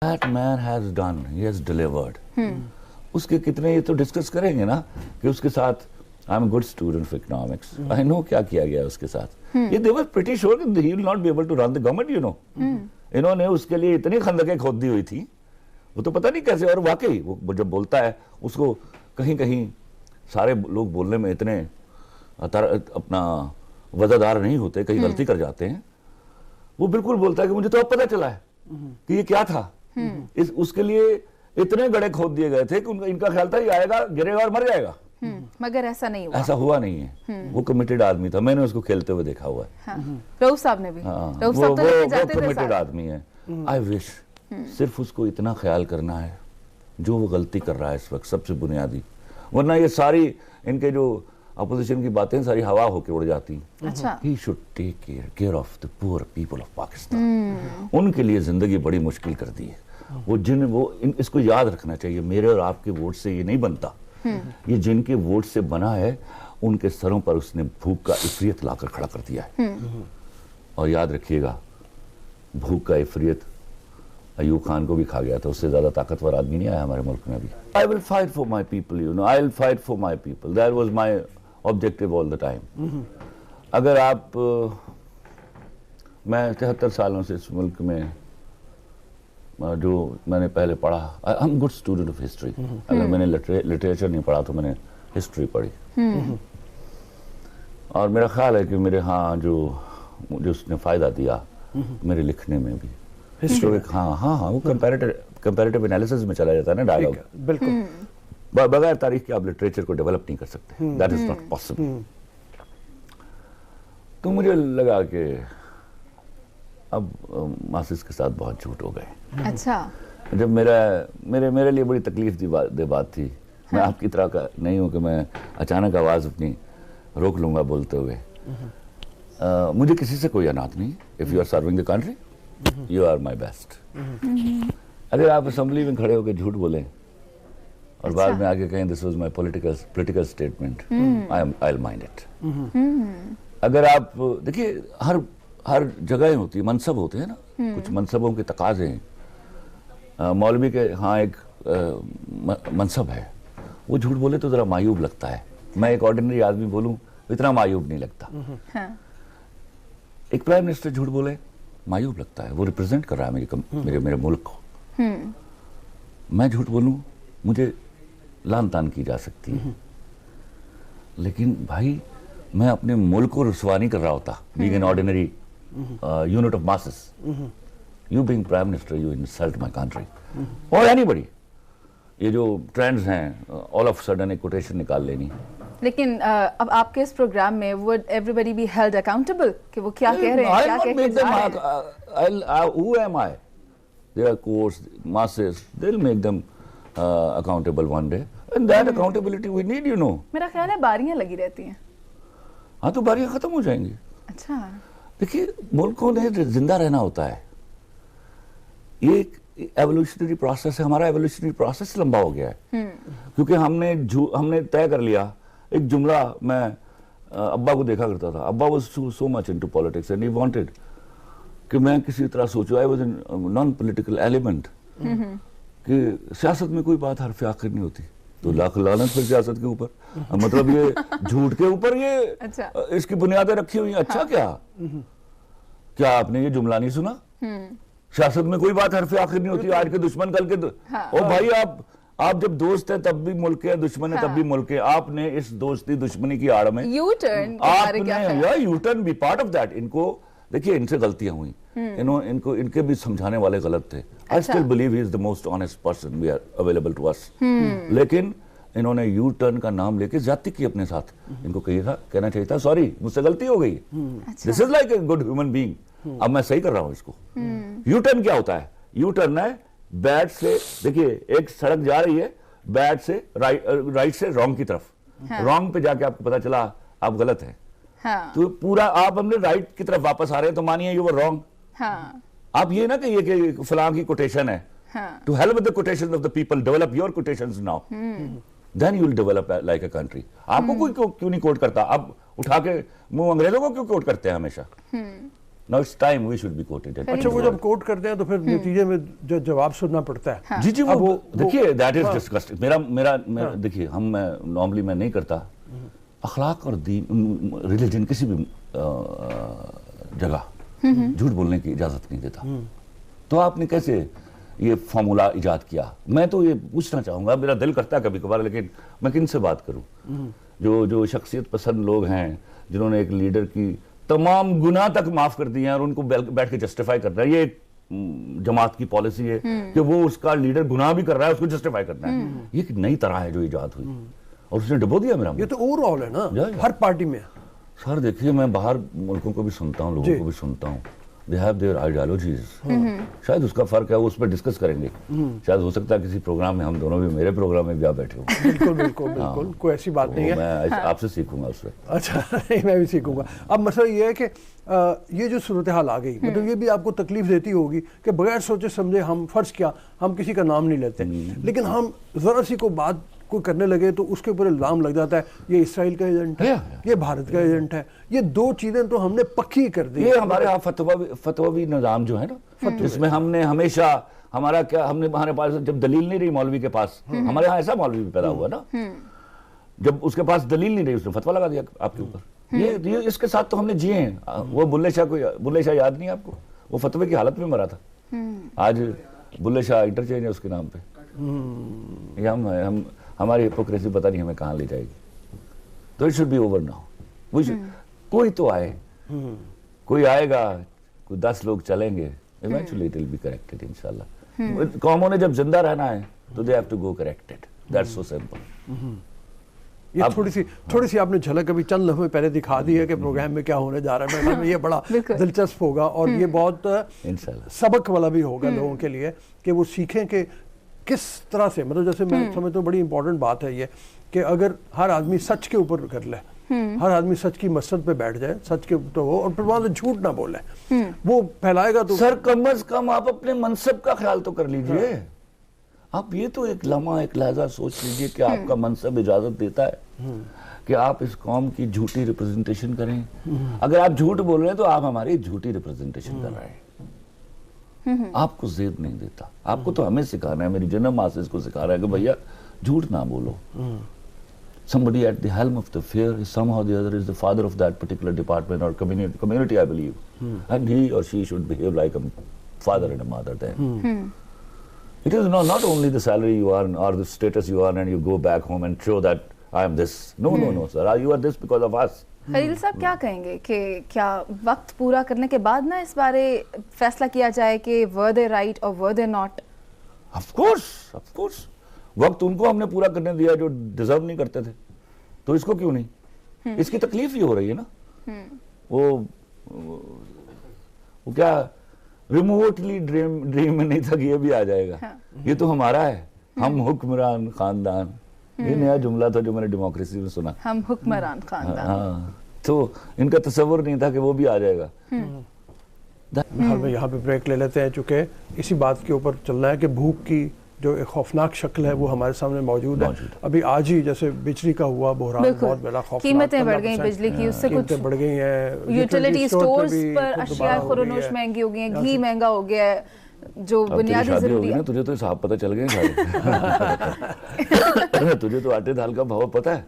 That man has done, he has delivered. उसके कितने ये तो डिस्कस करेंगे ना कि उसके साथ I am a good student of economics, I know क्या किया गया उसके साथ. ये they were pretty sure that he will not be able to run the government, you know. इन्होंने उसके लिए इतनी खंदकें खोद दी हुई थी, वो तो पता नहीं कैसे. और वाकई वो जब बोलता है उसको कहीं कहीं सारे लोग बोलने में इतने अपना वजहदार नहीं होते, कहीं गलती कर जाते हैं. वो बिल्कुल बोलता है कि मुझे तो अब पता चला है कि ये क्या था. उसके लिए इतने गड्ढे खोद दिए गए थे कि इनका ख्याल था ये आएगा, गिरेगा और मर जाएगा. मगर ऐसा नहीं हुआ. ऐसा हुआ नहीं है. वो कमिटेड आदमी था, मैंने उसको खेलते हुए देखा हुआ है. रऊफ साहब ने भी. रऊफ साहब तो लेके जाते थे. कमिटेड आदमी है. आई विश सिर्फ उसको इतना ख्याल करना है जो वो गलती कर रहा है इस वक्त, सबसे बुनियादी. वरना ये सारी इनके जो अपोजिशन की बातें सारी हवा होकर उड़ जाती. अच्छा. He should take care of the poor people of Pakistan. उनके लिए जिंदगी बड़ी मुश्किल कर दी है. इसको याद रखना चाहिए, मेरे और आपके वोट से ये नहीं बनता. ये जिनके वोट से बना है उनके सरों पर उसने भूख का इफरियत लाकर खड़ा कर दिया है. और याद रखिएगा, भूख का इफरियत अयूब खान को भी खा गया था. उससे ज्यादा ताकतवर आदमी नहीं आया हमारे मुल्क में अभी. I will fight for my people, you know, I will fight for my people. That was my objective all the time. अगर आप मैं 73 सालों से इस मुल्क में जो मैंने पहले पढ़ा, I am good student of history. अगर मैंने लिटरेचर नहीं पढ़ा तो मैंने हिस्ट्री पढ़ी. और मेरा ख्याल है कि मेरे यहाँ जो उसने फायदा दिया मेरे लिखने में भी, हिस्ट्री. हाँ, वो कंपैरेटिव एनालिसिस में चला जाता है ना, डायलॉग. बिल्कुल. बगैर तारीख के आप लिटरेचर को डेवलप नहीं कर सकते. That is not possible. तो मुझे लगा कि अब मासिस के साथ बहुत झूठ हो गए. अच्छा. जब मेरे लिए बड़ी तकलीफ दी बात थी. मैं आपकी तरह का नहीं हूं कि मैं अचानक आवाज अपनी रोक लूंगा बोलते हुए. मुझे किसी से कोई अनाथ नहीं. If you are serving the country you are my best. अगर आप असेंबली में खड़े होकर झूठ बोलें और बाद में आगे कहें this was my political statement, I will mind it. अगर आप देखिए, हर जगह होती है, मनसब होते हैं ना. कुछ मनसबों के तकाजे हैं. मौलवी के हाँ एक मनसब है, वो झूठ बोले तो जरा मायूब लगता है. मैं एक ऑर्डिनरी आदमी बोलूं इतना मायूब नहीं लगता. एक प्राइम मिनिस्टर झूठ बोले मायूब लगता है. वो रिप्रेजेंट कर रहा है मेरे मुल्क को. मैं झूठ बोलूं मुझे लान तान की जा सकती है. लेकिन भाई मैं अपने मुल्क को रुसवा नहीं कर रहा होता. Being an ordinary unit of masses, you being prime minister you insult my country और एनीबॉडी. ये जो ट्रेंड्स हैं, ऑल ऑफ सडन एक कोटेशन निकाल लेनी. लेकिन अब आपके इस प्रोग्राम में would everybody be held accountable कि वो क्या कह रहे हैं, क्या कह के जा रहे हैं? Who am I? They are courts, masses. They'll make them accountable one day. And that accountability we need, you know. मेरा ख्याल है बारियां लगी रहती हैं. हाँ, तो बारियां खत्म हो जाएंगी. अच्छा. देखिए, मुल्कों ने जिंदा रहना होता है. ये एवोल्यूशनरी प्रोसेस है. हमारा एवोल्यूशनरी प्रोसेस लंबा हो गया है क्योंकि हमने तय कर लिया. एक जुमला मैं अब्बा को देखा करता था. अब्बा was so much into politics and he wanted कि मैं किसी तरह सोचूं. I was an non political element कि सियासत में कोई बात हरफ आखिर नहीं होती. तो लाख लानत फिर सियासत के ऊपर. मतलब ये झूठ के ऊपर ये अच्छा. इसकी बुनियादें रखी हुई. अच्छा. क्या आपने ये जुमला नहीं सुना? सियासत में कोई बात हरफ आखिर नहीं होती. आज के दुश्मन कल के ओ भाई, आप जब दोस्त है तब भी मुल्क है, दुश्मन है तब भी मुल्क है. आपने इस दोस्ती दुश्मनी की आड़ में you turn be part of that. इनको देखिए, इनसे गलतियां हुई. इनके भी समझाने वाले गलत थे. I still believe he is the most honest person we are available to us. लेकिन इन्होंने यू टर्न का नाम लेके ज्यादती की अपने साथ. इनको कहना चाहिए था सॉरी, मुझसे गलती हो गई. This is like a good human being. अब मैं सही कर रहा हूं इसको. यू टर्न क्या होता है? यू टर्न है बैड से, देखिए एक सड़क जा रही है बैड से राइट से रॉन्ग की तरफ. रॉन्ग पे जाके आपको पता चला आप गलत है. तो पूरा आप हमने राइट की तरफ वापस आ रहे हैं तो मानिए यू वर रॉन्ग. आप ये ना कहिए कि फलां की कोटेशन है. To help with the quotations of the people, develop your quotations now, then you will develop like a country. आपको कोई क्यों नहीं कोट करता? आप उठा के मुंह अंग्रेजों को क्यों कोट करते हैं हमेशा? Now it's time we should be quoted. اچھا وہ جب کوٹ کرتے ہیں تو پھر نتیجے میں جو جواب سننا پڑتا ہے. جی وہ دیکھیے دیٹ از ڈسکسٹنگ. میرا دیکھیے میں نارملی میں نہیں کرتا. اخلاق اور دین ریلیجن کسی بھی جگہ جھوٹ بولنے کی اجازت نہیں دیتا. تو آپ نے کیسے یہ فارمولا ایجاد کیا؟ میں تو یہ پوچھنا چاہوں گا, میرا دل کرتا ہے کبھی کبھار, لیکن میں کن سے بات کروں؟ جو شخصیت پسند لوگ ہیں جنہوں نے ایک لیڈر کی تمام گناہ تک معاف کر دیے ہیں اور ان کو بیٹھ کے جسٹیفائی کرنا ہے. یہ ایک جماعت کی پالیسی ہے کہ وہ اس کا لیڈر گناہ بھی کر رہا ہے, اس کو جسٹیفائی کرنا ہے. یہ ایک نئی طرح ہے جو ایجاد ہوئی اور اس نے ڈبو دیا میرا. یہ تو اوور آل ہے نا ہر پارٹی میں. سر دیکھیے میں باہر ملکوں کو بھی سنتا ہوں, لوگوں کو بھی سنتا ہوں. They have their ideologies. شاید اس کا فرق ہے, وہ اس پہ ڈسکس کریں گے. شاید ہو سکتا ہے کسی پروگرام میں ہم دونوں بھی میرے پروگرام میں بھی آپ بیٹھے ہوں. بالکل بالکل بالکل کوئی ایسی بات نہیں ہے. میں آپ سے سیکھوں گا اس سے. اچھا میں بھی سیکھوں گا. اب مسئلہ یہ ہے کہ یہ جو صورتحال آ گئی, مطلب یہ بھی آپ کو تکلیف دیتی ہوگی کہ بغیر سوچے سمجھے ہم فرض کیا ہم کسی کا نام نہیں لیتے, لیکن ہم ذرا سی کو بات کو کرنے لگے تو اس کے اوپر الزام لگ جاتا ہے یہ اسرائیل کا ایجنٹ ہے, یہ بھارت کا ایجنٹ ہے. یہ دو چیزیں تو ہم نے پکی کر دی. یہ ہمارے یہاں فتوی نظام جو ہے نا, جس میں ہم نے ہمیشہ ہمارے پاس جب دلیل نہیں رہی مولوی کے پاس, ہمارے یہاں ایسا مولوی بھی پیدا ہوا نا, جب اس کے پاس دلیل نہیں رہی اس نے فتویٰ لگا دیا آپ کے اوپر. یہ اس کے ساتھ تو ہم نے جیے ہیں. وہ بلے شاہ یاد نہیں آپ کو, وہ فتوے کی حالت میں مرا تھا. آج بلے شاہ انٹرچینج ہے اس کے نام پہ. یہ ہماری ہپوکریسی پتہ نہیں ہمیں کہاں لے جائے گی. تو it should be over now. کوئی تو آئے, کوئی آئے گا, کوئی 10 لوگ چلیں گے, eventually it will be corrected انشاءاللہ. قوموں نے جب زندہ رہنا ہے تو they have to go corrected. That's so simple. یہ تھوڑی سی آپ نے جھلک ابھی چند لمحے پہلے دکھا دی ہے کہ پروگرام میں کیا ہونے جا رہا ہے. یہ بڑا دلچسپ ہوگا اور یہ بہت سبق والا بھی ہوگا لوگوں کے لیے کہ وہ سیکھیں کہ کس طرح سے, مطلب جیسے میں سمجھتا ہوں بڑی امپورٹنٹ بات ہے یہ کہ اگر ہر آدمی سچ کے اوپر کر لے, ہر آدمی سچ کی مسجد پہ بیٹھ جائے, سچ کے اوپر ہو اور پھر وہاں سے جھوٹ نہ بولے, وہ پھیلائے گا تو. سر کم از کم آپ اپنے منصب کا خیال تو کر لیجئے. آپ یہ تو ایک لمحہ ایک لحظہ سوچ لیجئے کہ آپ کا منصب اجازت دیتا ہے کہ آپ اس قوم کی جھوٹی ریپرزنٹیشن کریں. اگر آپ جھوٹ بول رہے ہیں تو آپ ہماری جھوٹی ریپرزنٹیشن کر رہے ہیں. آپ کو زیب نہیں دیتا. آپ کو تو ہمیں سکھانا ہے, میری جنرل ماسز کو سکھا رہا ہے کہ بھیا جھوٹ نہ بولو. Somebody at the helm of the affair is somehow the other is the father of that particular department or community, I believe. And he or she should behave like a father and a mother then. It is not only the salary you earn or the status you earn and you go back home and show that I am this. No, sir. You are this because of us. خلیل صاحب کیا کہیں گے کہ کیا وقت پورا کرنے کے بعد نا اس بارے فیصلہ کیا جائے کہ were they right or were they not? Of course. وقت ان کو ہم نے پورا کرنے دیا جو ڈیزرو نہیں کرتے تھے, تو اس کو کیوں نہیں؟ اس کی تکلیف ہی ہو رہی ہے نا. وہ کیا ریموٹلی ڈریم میں نہیں تھا کہ یہ بھی آ جائے گا. یہ تو ہمارا ہے, ہم حکمران خاندان. یہ نیا جملہ تھا جو میں نے ڈیموکریسی میں سنا, ہم حکمران خاندان. ہاں, تو ان کا تصور نہیں تھا کہ وہ بھی آ جائے گا. یہاں پہ بریک لے لیتے ہیں چونکہ اسی بات کے اوپر چلنا ہے کہ بھوک کی جو ایک خوفناک شکل ہے وہ ہمارے سامنے موجود ہے. ابھی آج ہی جیسے بجلی کا ہوا بحران, بہت بڑا خوفناک, قیمتیں بڑھ گئی بجلی کی, اس سے کچھ بڑھ گئی ہیں, یوٹیلیٹی سٹورز پر اشیاء خورنوش مہنگی ہو گئی ہیں, گھی مہنگا ہو گیا ہے, جو بنیادی ضروریات. تجھے تو صاحب پتہ چل گئے, تجھے تو آٹے دال کا بھاؤ پتہ ہے.